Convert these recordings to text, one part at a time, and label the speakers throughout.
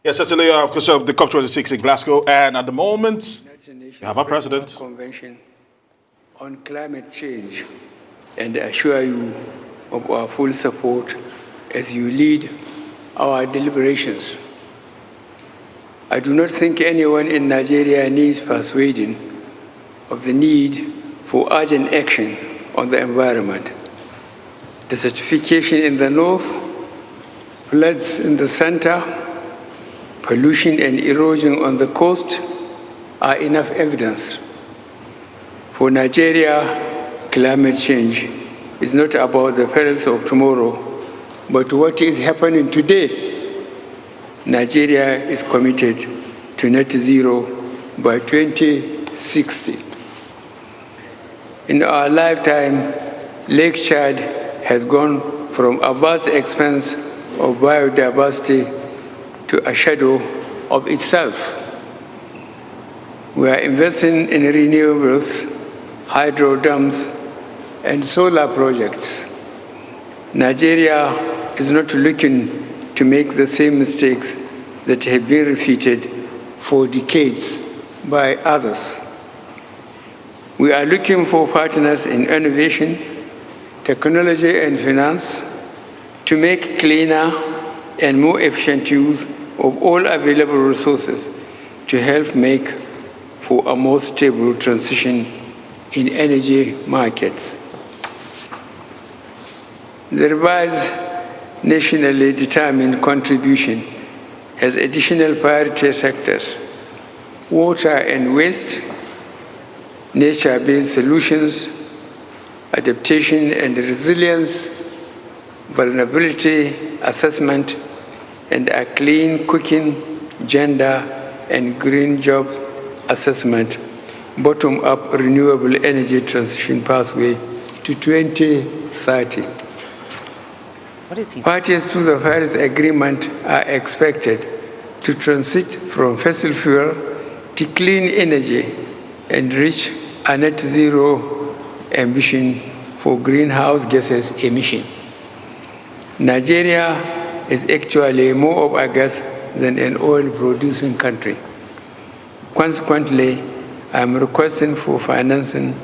Speaker 1: Yes, certainly, of course, the COP26 in Glasgow, and at the moment, we have our president.
Speaker 2: Convention on climate change, and assure you of our full support as you lead our deliberations. I do not think anyone in Nigeria needs persuading of the need for urgent action on the environment. Desertification in the north, floods in the center, pollution and erosion on the coast are enough evidence. For Nigeria, climate change is not about the perils of tomorrow, but what is happening today. Nigeria is committed to net zero by 2060. In our lifetime, Lake Chad has gone from a vast expanse of biodiversity to a shadow of itself. We are investing in renewables, hydro dams, and solar projects. Nigeria is not looking to make the same mistakes that have been repeated for decades by others. We are looking for partners in innovation, technology, and finance to make cleaner and more efficient use of all available resources to help make for a more stable transition in energy markets. The revised nationally determined contribution has additional priority sectors: water and waste, nature-based solutions, adaptation and resilience, vulnerability assessment, and a clean cooking, gender, and green jobs assessment, bottom-up renewable energy transition pathway to 2030. Parties to the Paris Agreement are expected to transit from fossil fuel to clean energy and reach a net zero ambition for greenhouse gases emission. Nigeria is actually more of a gas than an oil-producing country. Consequently, I am requesting for financing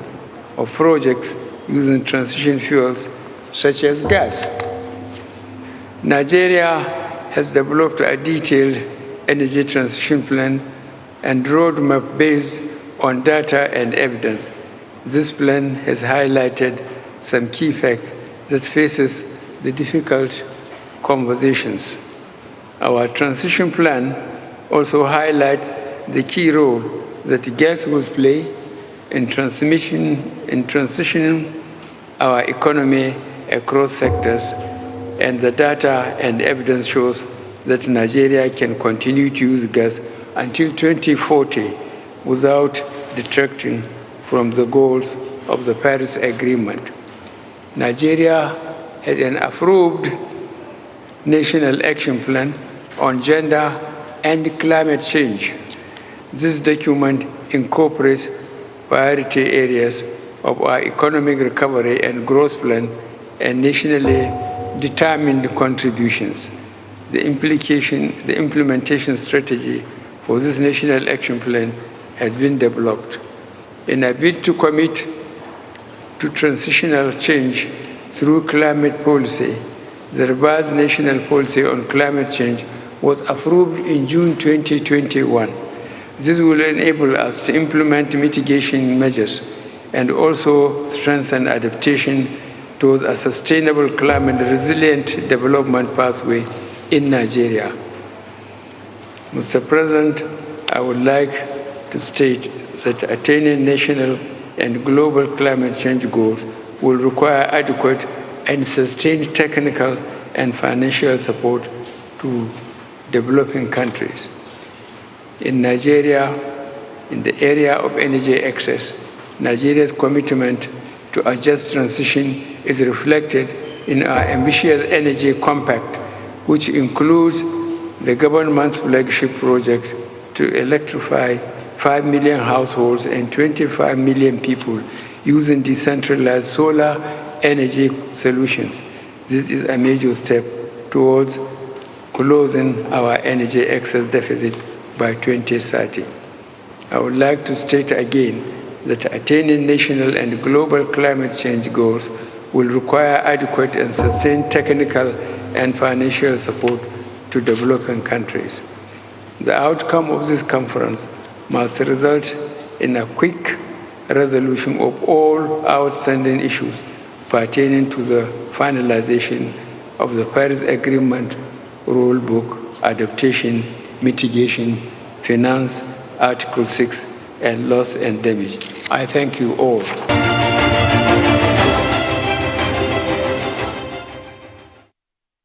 Speaker 2: of projects using transition fuels such as gas. Nigeria has developed a detailed energy transition plan and roadmap based on data and evidence. This plan has highlighted some key facts that faces the difficult conversations. Our transition plan also highlights the key role that gas will play in transitioning our economy across sectors, and the data and evidence shows that Nigeria can continue to use gas until 2040 without detracting from the goals of the Paris Agreement. Nigeria has an approved National Action Plan on Gender and Climate Change. This document incorporates priority areas of our economic recovery and growth plan and nationally determined contributions. The implementation strategy for this National Action Plan has been developed. In a bid to commit to transitional change through climate policy, the revised national policy on climate change was approved in June 2021. This will enable us to implement mitigation measures and also strengthen adaptation towards a sustainable climate-resilient development pathway in Nigeria. Mr. President, I would like to state that attaining national and global climate change goals will require adequate and sustained technical and financial support to developing countries. In Nigeria, in the area of energy access, Nigeria's commitment to a just transition is reflected in our ambitious energy compact, which includes the government's flagship project to electrify 5 million households and 25 million people using decentralized solar energy solutions. This is a major step towards closing our energy excess deficit by 2030. I would like to state again that attaining national and global climate change goals will require adequate and sustained technical and financial support to developing countries. The outcome of this conference must result in a quick resolution of all outstanding issues pertaining to the finalization of the Paris Agreement rulebook, adaptation, mitigation, finance, Article 6, and loss and damage. I thank you all.